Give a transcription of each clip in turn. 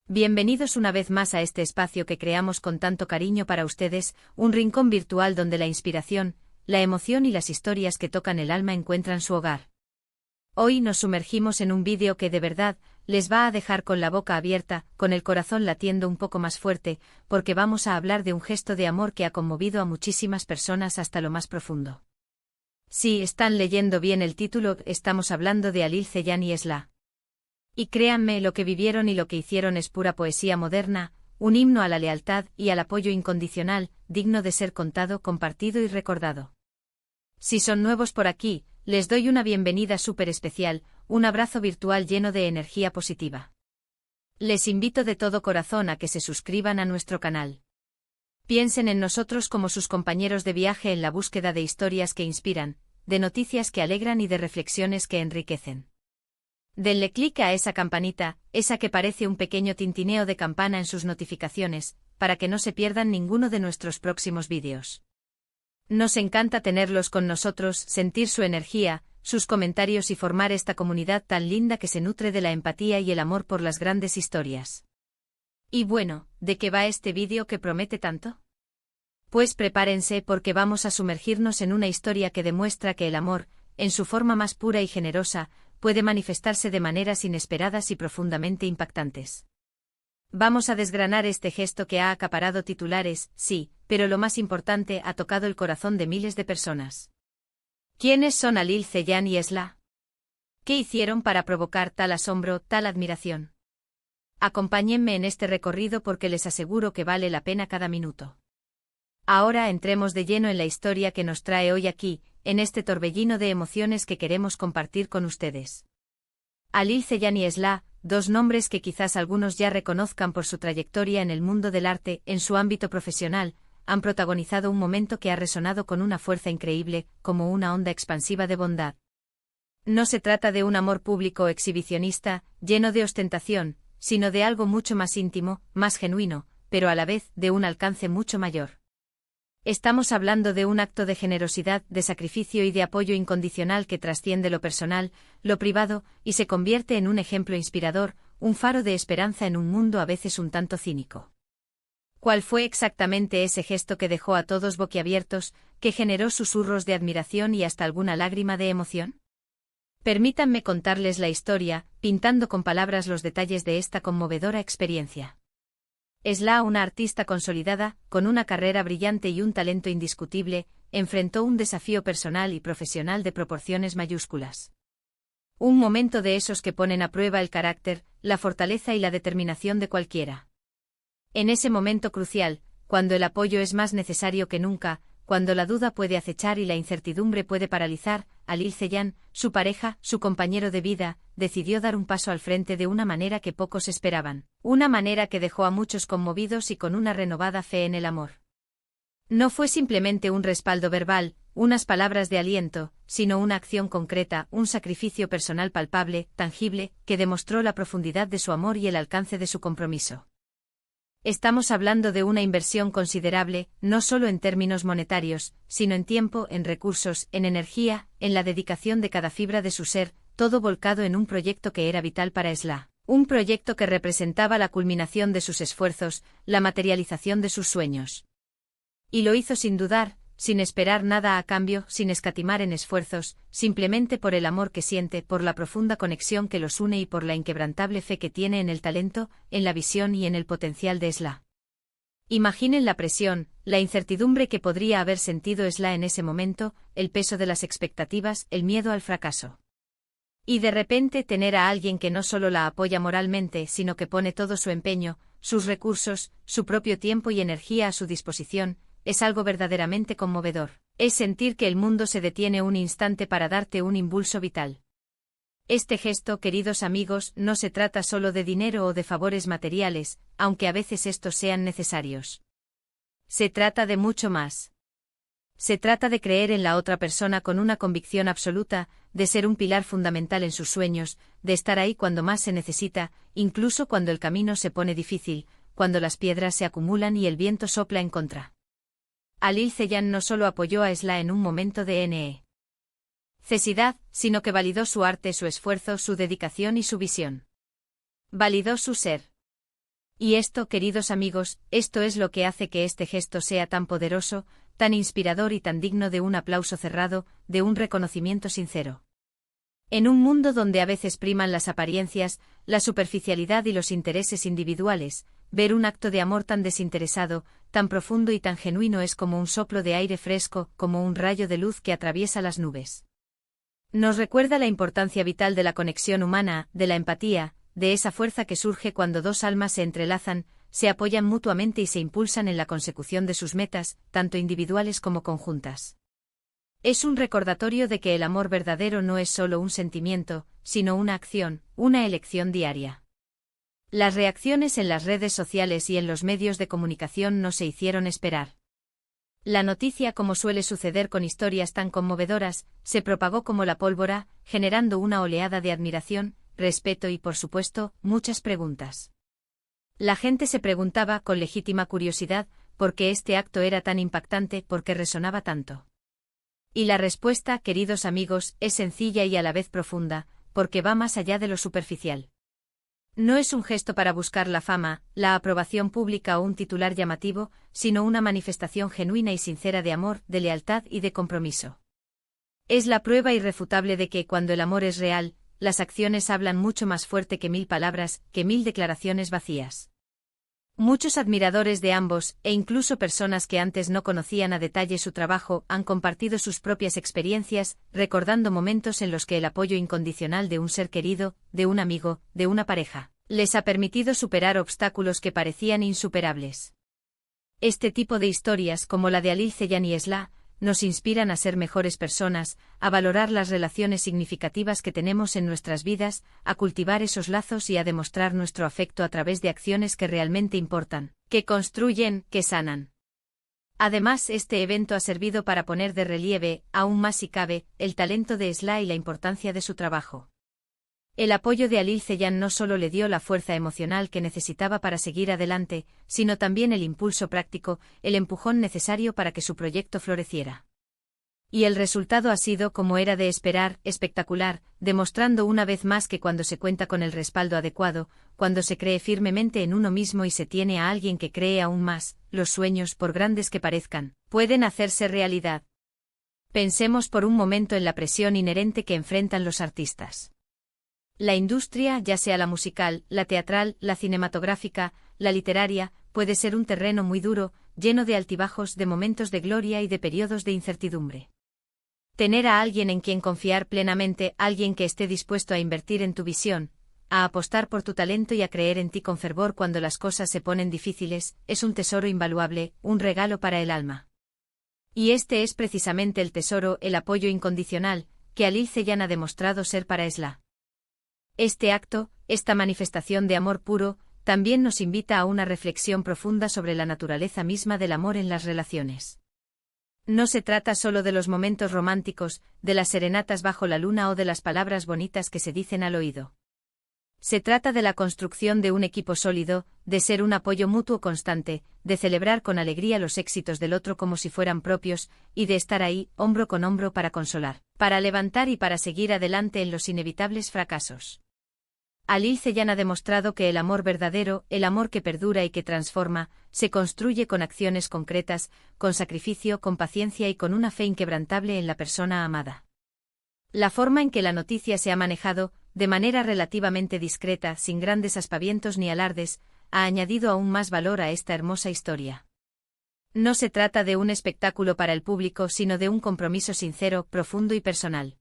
Bienvenidos una vez más a este espacio que creamos con tanto cariño para ustedes, un rincón virtual donde la inspiración, la emoción y las historias que tocan el alma encuentran su hogar. Hoy nos sumergimos en un vídeo que de verdad les va a dejar con la boca abierta, con el corazón latiendo un poco más fuerte, porque vamos a hablar de un gesto de amor que ha conmovido a muchísimas personas hasta lo más profundo. Si están leyendo bien el título, estamos hablando de Alil Ceyhan y Esla. Y créanme, lo que vivieron y lo que hicieron es pura poesía moderna, un himno a la lealtad y al apoyo incondicional, digno de ser contado, compartido y recordado. Si son nuevos por aquí, les doy una bienvenida súper especial, un abrazo virtual lleno de energía positiva. Les invito de todo corazón a que se suscriban a nuestro canal. Piensen en nosotros como sus compañeros de viaje en la búsqueda de historias que inspiran, de noticias que alegran y de reflexiones que enriquecen. Denle clic a esa campanita, esa que parece un pequeño tintineo de campana en sus notificaciones, para que no se pierdan ninguno de nuestros próximos vídeos. Nos encanta tenerlos con nosotros, sentir su energía, sus comentarios y formar esta comunidad tan linda que se nutre de la empatía y el amor por las grandes historias. Y bueno, ¿de qué va este vídeo que promete tanto? Pues prepárense porque vamos a sumergirnos en una historia que demuestra que el amor, en su forma más pura y generosa, puede manifestarse de maneras inesperadas y profundamente impactantes. Vamos a desgranar este gesto que ha acaparado titulares, sí, pero lo más importante, ha tocado el corazón de miles de personas. ¿Quiénes son Alil Ceyhan y Esla? ¿Qué hicieron para provocar tal asombro, tal admiración? Acompáñenme en este recorrido porque les aseguro que vale la pena cada minuto. Ahora entremos de lleno en la historia que nos trae hoy aquí, en este torbellino de emociones que queremos compartir con ustedes. Alil Ceyhan y Esla, dos nombres que quizás algunos ya reconozcan por su trayectoria en el mundo del arte, en su ámbito profesional, han protagonizado un momento que ha resonado con una fuerza increíble, como una onda expansiva de bondad. No se trata de un amor público o exhibicionista, lleno de ostentación, sino de algo mucho más íntimo, más genuino, pero a la vez de un alcance mucho mayor. Estamos hablando de un acto de generosidad, de sacrificio y de apoyo incondicional que trasciende lo personal, lo privado, y se convierte en un ejemplo inspirador, un faro de esperanza en un mundo a veces un tanto cínico. ¿Cuál fue exactamente ese gesto que dejó a todos boquiabiertos, que generó susurros de admiración y hasta alguna lágrima de emoción? Permítanme contarles la historia, pintando con palabras los detalles de esta conmovedora experiencia. Esla, una artista consolidada, con una carrera brillante y un talento indiscutible, enfrentó un desafío personal y profesional de proporciones mayúsculas. Un momento de esos que ponen a prueba el carácter, la fortaleza y la determinación de cualquiera. En ese momento crucial, cuando el apoyo es más necesario que nunca, cuando la duda puede acechar y la incertidumbre puede paralizar, Alil Ceyhan, su pareja, su compañero de vida, decidió dar un paso al frente de una manera que pocos esperaban, una manera que dejó a muchos conmovidos y con una renovada fe en el amor. No fue simplemente un respaldo verbal, unas palabras de aliento, sino una acción concreta, un sacrificio personal palpable, tangible, que demostró la profundidad de su amor y el alcance de su compromiso. Estamos hablando de una inversión considerable, no solo en términos monetarios, sino en tiempo, en recursos, en energía, en la dedicación de cada fibra de su ser, todo volcado en un proyecto que era vital para Esla, un proyecto que representaba la culminación de sus esfuerzos, la materialización de sus sueños. Y lo hizo sin dudar, sin esperar nada a cambio, sin escatimar en esfuerzos, simplemente por el amor que siente, por la profunda conexión que los une y por la inquebrantable fe que tiene en el talento, en la visión y en el potencial de Esla. Imaginen la presión, la incertidumbre que podría haber sentido Esla en ese momento, el peso de las expectativas, el miedo al fracaso. Y de repente tener a alguien que no solo la apoya moralmente, sino que pone todo su empeño, sus recursos, su propio tiempo y energía a su disposición, es algo verdaderamente conmovedor. Es sentir que el mundo se detiene un instante para darte un impulso vital. Este gesto, queridos amigos, no se trata solo de dinero o de favores materiales, aunque a veces estos sean necesarios. Se trata de mucho más. Se trata de creer en la otra persona con una convicción absoluta, de ser un pilar fundamental en sus sueños, de estar ahí cuando más se necesita, incluso cuando el camino se pone difícil, cuando las piedras se acumulan y el viento sopla en contra. Alil Ceyhan no solo apoyó a Esla en un momento de necesidad, sino que validó su arte, su esfuerzo, su dedicación y su visión. Validó su ser. Y esto, queridos amigos, esto es lo que hace que este gesto sea tan poderoso, tan inspirador y tan digno de un aplauso cerrado, de un reconocimiento sincero. En un mundo donde a veces priman las apariencias, la superficialidad y los intereses individuales, ver un acto de amor tan desinteresado, tan profundo y tan genuino es como un soplo de aire fresco, como un rayo de luz que atraviesa las nubes. Nos recuerda la importancia vital de la conexión humana, de la empatía, de esa fuerza que surge cuando dos almas se entrelazan, se apoyan mutuamente y se impulsan en la consecución de sus metas, tanto individuales como conjuntas. Es un recordatorio de que el amor verdadero no es solo un sentimiento, sino una acción, una elección diaria. Las reacciones en las redes sociales y en los medios de comunicación no se hicieron esperar. La noticia, como suele suceder con historias tan conmovedoras, se propagó como la pólvora, generando una oleada de admiración, respeto y, por supuesto, muchas preguntas. La gente se preguntaba, con legítima curiosidad, por qué este acto era tan impactante, por qué resonaba tanto. Y la respuesta, queridos amigos, es sencilla y a la vez profunda, porque va más allá de lo superficial. No es un gesto para buscar la fama, la aprobación pública o un titular llamativo, sino una manifestación genuina y sincera de amor, de lealtad y de compromiso. Es la prueba irrefutable de que, cuando el amor es real, las acciones hablan mucho más fuerte que 1000 palabras, que 1000 declaraciones vacías. Muchos admiradores de ambos, e incluso personas que antes no conocían a detalle su trabajo, han compartido sus propias experiencias, recordando momentos en los que el apoyo incondicional de un ser querido, de un amigo, de una pareja, les ha permitido superar obstáculos que parecían insuperables. Este tipo de historias, como la de Halil Ceyhan y Esla, nos inspiran a ser mejores personas, a valorar las relaciones significativas que tenemos en nuestras vidas, a cultivar esos lazos y a demostrar nuestro afecto a través de acciones que realmente importan, que construyen, que sanan. Además, este evento ha servido para poner de relieve, aún más si cabe, el talento de Esla y la importancia de su trabajo. El apoyo de Halil Ceyhan no solo le dio la fuerza emocional que necesitaba para seguir adelante, sino también el impulso práctico, el empujón necesario para que su proyecto floreciera. Y el resultado ha sido, como era de esperar, espectacular, demostrando una vez más que cuando se cuenta con el respaldo adecuado, cuando se cree firmemente en uno mismo y se tiene a alguien que cree aún más, los sueños, por grandes que parezcan, pueden hacerse realidad. Pensemos por un momento en la presión inherente que enfrentan los artistas. La industria, ya sea la musical, la teatral, la cinematográfica, la literaria, puede ser un terreno muy duro, lleno de altibajos, de momentos de gloria y de periodos de incertidumbre. Tener a alguien en quien confiar plenamente, alguien que esté dispuesto a invertir en tu visión, a apostar por tu talento y a creer en ti con fervor cuando las cosas se ponen difíciles, es un tesoro invaluable, un regalo para el alma. Y este es precisamente el tesoro, el apoyo incondicional, que Halil Ceyhan ha demostrado ser para Esla. Este acto, esta manifestación de amor puro, también nos invita a una reflexión profunda sobre la naturaleza misma del amor en las relaciones. No se trata solo de los momentos románticos, de las serenatas bajo la luna o de las palabras bonitas que se dicen al oído. Se trata de la construcción de un equipo sólido, de ser un apoyo mutuo constante, de celebrar con alegría los éxitos del otro como si fueran propios, y de estar ahí, hombro con hombro para consolar, para levantar y para seguir adelante en los inevitables fracasos. Halil Ceyhan ha demostrado que el amor verdadero, el amor que perdura y que transforma, se construye con acciones concretas, con sacrificio, con paciencia y con una fe inquebrantable en la persona amada. La forma en que la noticia se ha manejado, de manera relativamente discreta, sin grandes aspavientos ni alardes, ha añadido aún más valor a esta hermosa historia. No se trata de un espectáculo para el público, sino de un compromiso sincero, profundo y personal.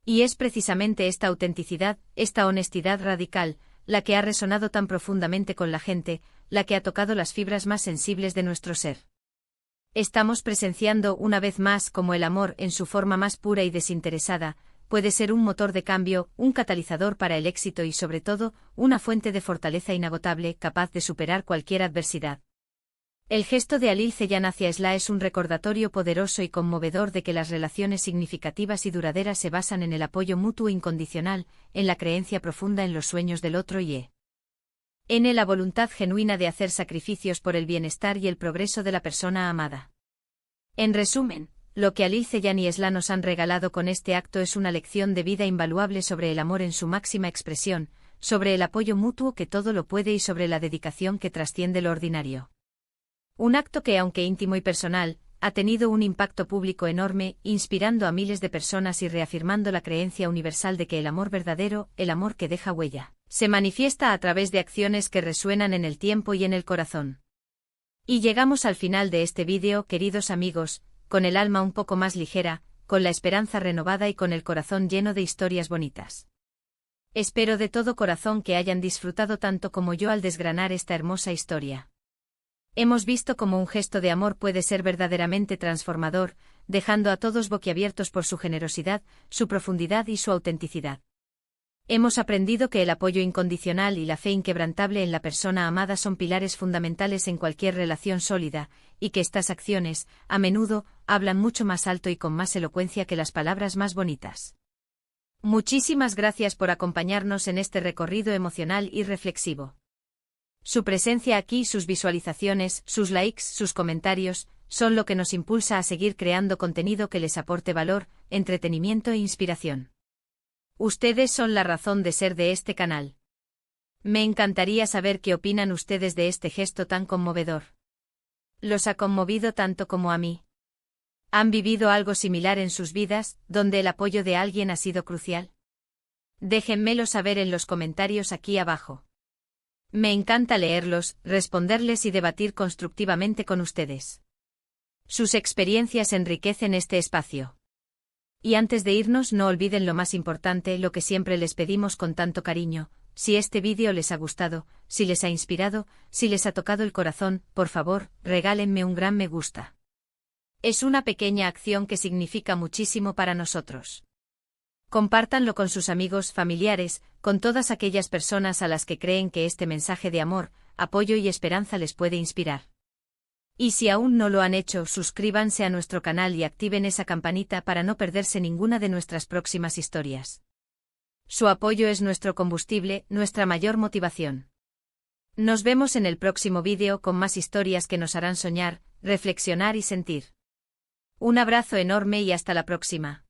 Y es precisamente esta autenticidad, esta honestidad radical, la que ha resonado tan profundamente con la gente, la que ha tocado las fibras más sensibles de nuestro ser. Estamos presenciando una vez más cómo el amor, en su forma más pura y desinteresada, puede ser un motor de cambio, un catalizador para el éxito y sobre todo, una fuente de fortaleza inagotable, capaz de superar cualquier adversidad. El gesto de Halil Ceyhan hacia Esla es un recordatorio poderoso y conmovedor de que las relaciones significativas y duraderas se basan en el apoyo mutuo incondicional, en la creencia profunda en los sueños del otro y en la voluntad genuina de hacer sacrificios por el bienestar y el progreso de la persona amada. En resumen, lo que Halil Ceyhan y Esla nos han regalado con este acto es una lección de vida invaluable sobre el amor en su máxima expresión, sobre el apoyo mutuo que todo lo puede y sobre la dedicación que trasciende lo ordinario. Un acto que, aunque íntimo y personal, ha tenido un impacto público enorme, inspirando a miles de personas y reafirmando la creencia universal de que el amor verdadero, el amor que deja huella, se manifiesta a través de acciones que resuenan en el tiempo y en el corazón. Y llegamos al final de este vídeo, queridos amigos, con el alma un poco más ligera, con la esperanza renovada y con el corazón lleno de historias bonitas. Espero de todo corazón que hayan disfrutado tanto como yo al desgranar esta hermosa historia. Hemos visto cómo un gesto de amor puede ser verdaderamente transformador, dejando a todos boquiabiertos por su generosidad, su profundidad y su autenticidad. Hemos aprendido que el apoyo incondicional y la fe inquebrantable en la persona amada son pilares fundamentales en cualquier relación sólida, y que estas acciones, a menudo, hablan mucho más alto y con más elocuencia que las palabras más bonitas. Muchísimas gracias por acompañarnos en este recorrido emocional y reflexivo. Su presencia aquí, sus visualizaciones, sus likes, sus comentarios, son lo que nos impulsa a seguir creando contenido que les aporte valor, entretenimiento e inspiración. Ustedes son la razón de ser de este canal. Me encantaría saber qué opinan ustedes de este gesto tan conmovedor. ¿Los ha conmovido tanto como a mí? ¿Han vivido algo similar en sus vidas, donde el apoyo de alguien ha sido crucial? Déjenmelo saber en los comentarios aquí abajo. Me encanta leerlos, responderles y debatir constructivamente con ustedes. Sus experiencias enriquecen este espacio. Y antes de irnos, no olviden lo más importante, lo que siempre les pedimos con tanto cariño: si este vídeo les ha gustado, si les ha inspirado, si les ha tocado el corazón, por favor, regálenme un gran me gusta. Es una pequeña acción que significa muchísimo para nosotros. Compártanlo con sus amigos, familiares, con todas aquellas personas a las que creen que este mensaje de amor, apoyo y esperanza les puede inspirar. Y si aún no lo han hecho, suscríbanse a nuestro canal y activen esa campanita para no perderse ninguna de nuestras próximas historias. Su apoyo es nuestro combustible, nuestra mayor motivación. Nos vemos en el próximo vídeo con más historias que nos harán soñar, reflexionar y sentir. Un abrazo enorme y hasta la próxima.